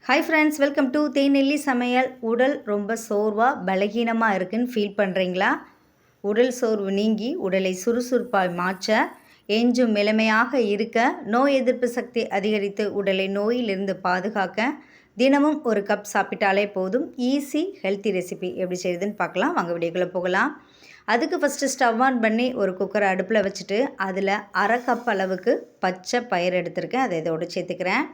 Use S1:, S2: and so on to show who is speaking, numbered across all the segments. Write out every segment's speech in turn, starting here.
S1: Hi friends, welcome to தேநெல்லி சமையல். உடல் ரொம்ப சோர்வாக பலகீனமாக இருக்குன்னு ஃபீல் பண்ணுறீங்களா? உடல் சோர்வு நீங்கி உடலை சுறுசுறுப்பாக மாற்ற, எஞ்சும் இளமையாக இருக்க, நோய் எதிர்ப்பு சக்தி அதிகரித்து உடலை நோயிலிருந்து பாதுகாக்க தினமும் ஒரு கப் சாப்பிட்டாலே போதும். ஈஸி ஹெல்த்தி ரெசிபி எப்படி செய்யுதுன்னு பார்க்கலாம். வாங்க வீடியோக்குள்ளே போகலாம். அதுக்கு ஃபஸ்ட்டு ஸ்டவ் ஆன் பண்ணி ஒரு குக்கரை அடுப்பில் வச்சுட்டு அதில் அரை கப் அளவுக்கு பச்சை பயிர் எடுத்திருக்கேன். அதை இதோடு சேர்த்துக்கிறேன்.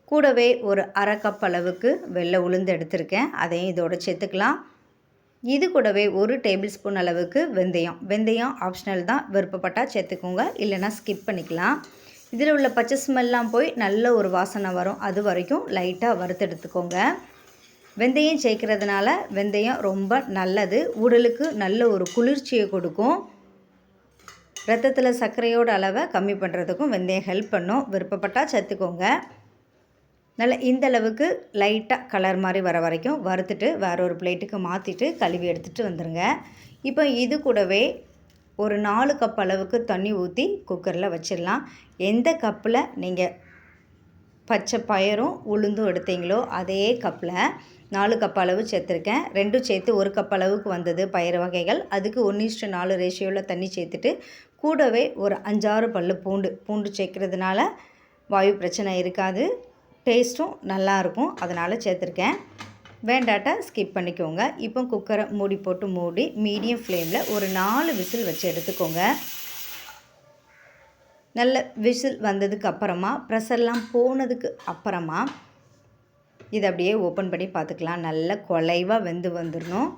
S1: கூடவே ஒரு அரை கப் அளவுக்கு வெள்ளை உளுந்து எடுத்திருக்கேன். அதையும் இதோடு சேர்த்துக்கலாம். இது கூடவே ஒரு டேபிள் ஸ்பூன் அளவுக்கு வெந்தயம் ஆப்ஷனல் தான், விருப்பப்பட்டால் சேர்த்துக்கோங்க, இல்லைனா ஸ்கிப் பண்ணிக்கலாம். இதில் உள்ள பச்சை ஸ்மெல்லாம் போய் நல்ல ஒரு வாசனை வரும், அது வரைக்கும் லைட்டாக வறுத்தெடுத்துக்கோங்க. வெந்தயம் சேர்க்கறதுனால வெந்தயம் ரொம்ப நல்லது, உடலுக்கு நல்ல ஒரு குளிர்ச்சியை கொடுக்கும். ரத்தத்தில் சர்க்கரையோட அளவை கம்மி பண்ணுறதுக்கும் வெந்தயம் ஹெல்ப் பண்ணும். விருப்பப்பட்டால் சேர்த்துக்கோங்க. நல்லா இந்த அளவுக்கு லைட்டாக கலர் மாதிரி வர வரைக்கும் வறுத்துட்டு வேற ஒரு பிளேட்டுக்கு மாற்றிட்டு கழுவி எடுத்துகிட்டு வந்துடுங்க. இப்போ இது கூடவே ஒரு 4 கப் அளவுக்கு தண்ணி ஊற்றி குக்கரில் வச்சிடலாம். எந்த கப்பில் நீங்கள் பச்சை பயிரும் உளுந்தும் எடுத்தீங்களோ அதே கப்பில் 4 கப் அளவு சேர்த்துருக்கேன். ரெண்டும் சேர்த்து 1 கப் அளவுக்கு வந்தது பயிறு வகைகள். அதுக்கு 1:4 ரேஷியோவில் தண்ணி சேர்த்துட்டு கூடவே ஒரு 5-6 பல் பூண்டு சேர்க்கறதுனால வாயு பிரச்சனை இருக்காது, டேஸ்ட்டும் நல்லாயிருக்கும், அதனால் சேர்த்துருக்கேன். வேண்டாட்டா ஸ்கிப் பண்ணிக்கோங்க. இப்போ குக்கரை மூடி மீடியம் ஃப்ளேமில் ஒரு 4 விசில் வச்சு எடுத்துக்கோங்க. நல்ல விசில் வந்ததுக்கு அப்புறமா ப்ரெஷர்லாம் போனதுக்கு அப்புறமா இதை அப்படியே ஓப்பன் பண்ணி பார்த்துக்கலாம். நல்ல குலைவாக வெந்து வந்துடணும்.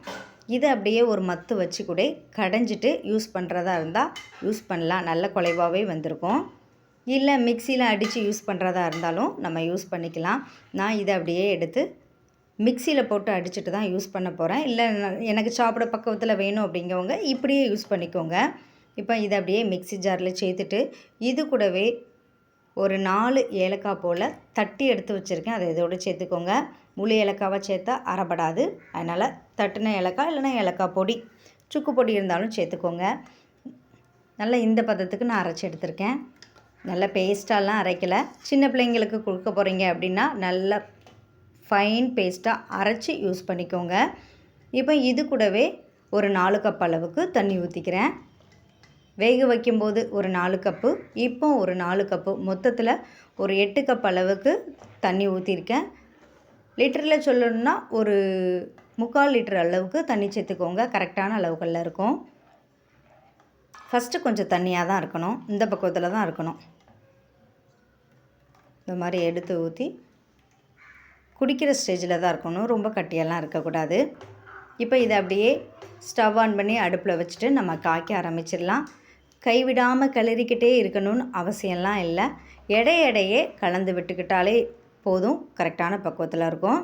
S1: இதை அப்படியே ஒரு மத்து வச்சு கூட கடைஞ்சிட்டு யூஸ் பண்ணுறதா இருந்தால் யூஸ் பண்ணலாம். நல்ல குலைவாகவே வந்திருக்கும். இல்லை மிக்சியில் அடித்து யூஸ் பண்ணுறதா இருந்தாலும் நம்ம யூஸ் பண்ணிக்கலாம். நான் இதை அப்படியே எடுத்து மிக்சியில் போட்டு அடிச்சுட்டு தான் யூஸ் பண்ண போகிறேன். இல்லை எனக்கு சாப்பிட பக்குவத்தில் வேணும் அப்படிங்கவங்க இப்படியே யூஸ் பண்ணிக்கோங்க. இப்போ இதை அப்படியே மிக்சி ஜாரில் சேர்த்துட்டு இது கூடவே ஒரு 4 ஏலக்காய் போல் தட்டி எடுத்து வச்சுருக்கேன், அதை இதோடு சேர்த்துக்கோங்க. முழு ஏலக்காவை சேர்த்தா அரைப்படாது, அதனால் தட்டின ஏலக்காய் இல்லைனா ஏலக்காய் பொடி, சுக்கு பொடி இருந்தாலும் சேர்த்துக்கோங்க. நல்லா இந்த பதத்துக்கு நான் அரைச்சி எடுத்திருக்கேன். நல்ல பேஸ்ட்டாலாம் அரைக்கலை. சின்ன பிள்ளைங்களுக்கு கொடுக்க போகிறீங்க அப்படின்னா நல்ல ஃபைன் பேஸ்ட்டாக அரைச்சி யூஸ் பண்ணிக்கோங்க. இப்போ இது கூடவே ஒரு 4 கப் அளவுக்கு தண்ணி ஊற்றிக்கிறேன். வேக வைக்கும்போது ஒரு 4 கப்பு, இப்போ ஒரு 4 கப்பு, மொத்தத்தில் ஒரு 8 கப் அளவுக்கு தண்ணி ஊற்றிருக்கேன். லிட்டரில் சொல்லணுன்னா ஒரு 3/4 லிட்டர் அளவுக்கு தண்ணி சேர்த்துக்கோங்க. கரெக்டான அளவுகளில் இருக்கும். ஃபஸ்ட்டு கொஞ்சம் தண்ணியாக தான் இருக்கணும், இந்த பக்குவத்தில் தான் இருக்கணும். இந்த மாதிரி எடுத்து ஊற்றி குடிக்கிற ஸ்டேஜில் தான் இருக்கணும், ரொம்ப கட்டியெல்லாம் இருக்கக்கூடாது. இப்போ இதை அப்படியே ஸ்டவ் ஆன் பண்ணி அடுப்பில் வச்சுட்டு நம்ம காய்க்க ஆரம்பிச்சிடலாம். கைவிடாமல் கிளறிக்கிட்டே இருக்கணும்னு அவசியம்லாம் இல்லை, எடையே கலந்து விட்டுக்கிட்டாலே போதும், கரெக்டான பக்குவத்தில் இருக்கும்.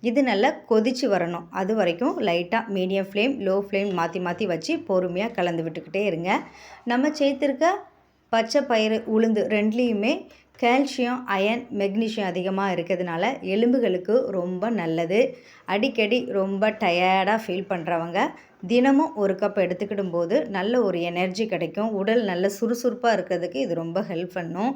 S1: இது நல்லா கொதித்து வரணும், அது வரைக்கும் லைட்டாக மீடியம் ஃப்ளேம் லோ ஃப்ளேம் மாற்றி வச்சு பொறுமையாக கலந்து விட்டுக்கிட்டே இருங்க. நம்ம சேர்த்துருக்க பச்சை பயிறு உளுந்து ரெண்டுலேயுமே கால்சியம், அயன், மெக்னீஷியம் அதிகமாக இருக்கிறதுனால எலும்புகளுக்கு ரொம்ப நல்லது. அடிக்கடி ரொம்ப டயர்டாக ஃபீல் பண்ணுறவங்க தினமும் ஒரு கப் எடுத்துக்கிடும் போது நல்ல ஒரு எனர்ஜி கிடைக்கும். உடல் நல்ல சுறுசுறுப்பாக இருக்கிறதுக்கு இது ரொம்ப ஹெல்ப் பண்ணும்.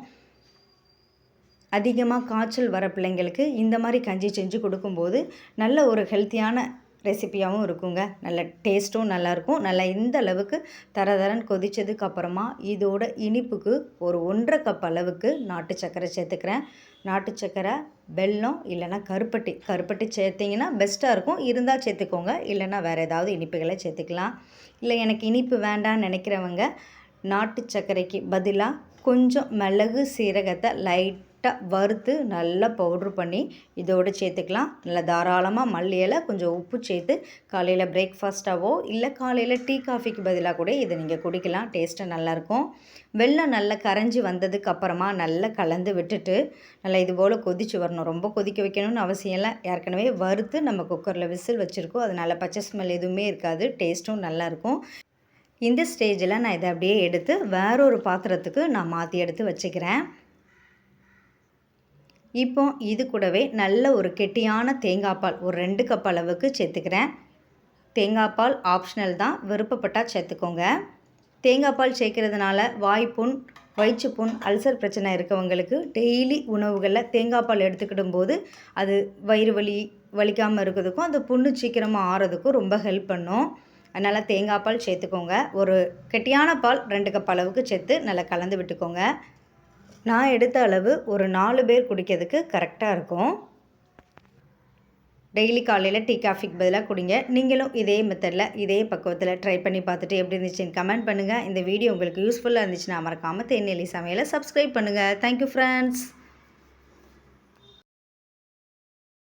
S1: அதிகமாக காய்ச்சல் வர பிள்ளைங்களுக்கு இந்த மாதிரி கஞ்சி செஞ்சு கொடுக்கும்போது நல்ல ஒரு ஹெல்த்தியான ரெசிப்பியாகவும் இருக்குங்க. நல்ல டேஸ்ட்டும் நல்லாயிருக்கும். நல்லா இந்த அளவுக்கு தரன்னு கொதித்ததுக்கு அப்புறமா இதோட இனிப்புக்கு ஒரு 1/2 கப் அளவுக்கு நாட்டு சர்க்கரை சேர்த்துக்கிறேன். நாட்டு சர்க்கரை, வெல்லம் இல்லைனா கருப்பட்டி சேர்த்திங்கன்னா பெஸ்ட்டாக இருக்கும். இருந்தால் சேர்த்துக்கோங்க, இல்லைனா வேறு ஏதாவது இனிப்புகளை சேர்த்துக்கலாம். இல்லை எனக்கு இனிப்பு வேண்டான்னு நினைக்கிறவங்க நாட்டு சர்க்கரைக்கு பதிலாக கொஞ்சம் மிளகு சீரகத்தை லைட்டாக வறுத்து நல்லா பவுட்ரு பண்ணி இதோடு சேர்த்துக்கலாம். நல்லா தாராளமாக மல்லி இலை, கொஞ்சம் உப்பு சேர்த்து காலையில் பிரேக்ஃபாஸ்ட்டாவோ இல்லை காலையில் டீ காஃபிக்கு பதிலாக கூட இதை நீங்கள் குடிக்கலாம். டேஸ்ட்டு நல்லாயிருக்கும். வெல்லம் நல்லா கரைஞ்சி வந்ததுக்கு அப்புறமா நல்லா கலந்து விட்டுட்டு நல்லா இது போல் கொதித்து வரணும். ரொம்ப கொதிக்க வைக்கணும்னு அவசியம் இல்லை, ஏற்கனவே வறுத்து நம்ம குக்கரில் விசில் வச்சுருக்கோம், அதனால் பச்சை ஸ்மெல் எதுவுமே இருக்காது, டேஸ்ட்டும் நல்லாயிருக்கும். இந்த ஸ்டேஜில் நான் இதை அப்படியே எடுத்து வேறொரு பாத்திரத்துக்கு நான் மாற்றி எடுத்து வச்சுக்கிறேன். இப்போ இது கூடவே நல்ல ஒரு கெட்டியான தேங்காய் பால் ஒரு 2 கப் அளவுக்கு சேர்த்துக்கிறேன். தேங்காய் பால் ஆப்ஷனல் தான், விருப்பப்பட்டால் சேர்த்துக்கோங்க. தேங்காய் பால் சேர்க்கறதுனால வாய்ப்புண், வயிற்றுப்புண், அல்சர் பிரச்சனை இருக்கவங்களுக்கு டெய்லி உணவுகளில் தேங்காய் பால் எடுத்துக்கிடும் போது அது வயிறு வலிக்காமல் இருக்கிறதுக்கும் அந்த புண்ணு சீக்கிரமாக ஆறதுக்கும் ரொம்ப ஹெல்ப் பண்ணும். அதனால் தேங்காய் பால் சேர்த்துக்கோங்க. ஒரு கெட்டியான பால் 2 கப் அளவுக்கு சேர்த்து நல்லா கலந்து விட்டுக்கோங்க. நான் எடுத்த அளவு ஒரு 4 பேர் குடிக்கிறதுக்கு கரெக்டாக இருக்கும். டெய்லி காலையில் டீ காஃபிக்கு பதிலாக குடிங்க. நீங்களும் இதே மெத்தடில் இதே பக்குவத்தில் ட்ரை பண்ணி பார்த்துட்டு எப்படி இருந்துச்சுன்னு கமெண்ட் பண்ணுங்கள். இந்த வீடியோ உங்களுக்கு யூஸ்ஃபுல்லாக இருந்துச்சுன்னா மறக்காமல் தேனெல்லி சமையலை சப்ஸ்கிரைப் பண்ணுங்கள். Thank you friends.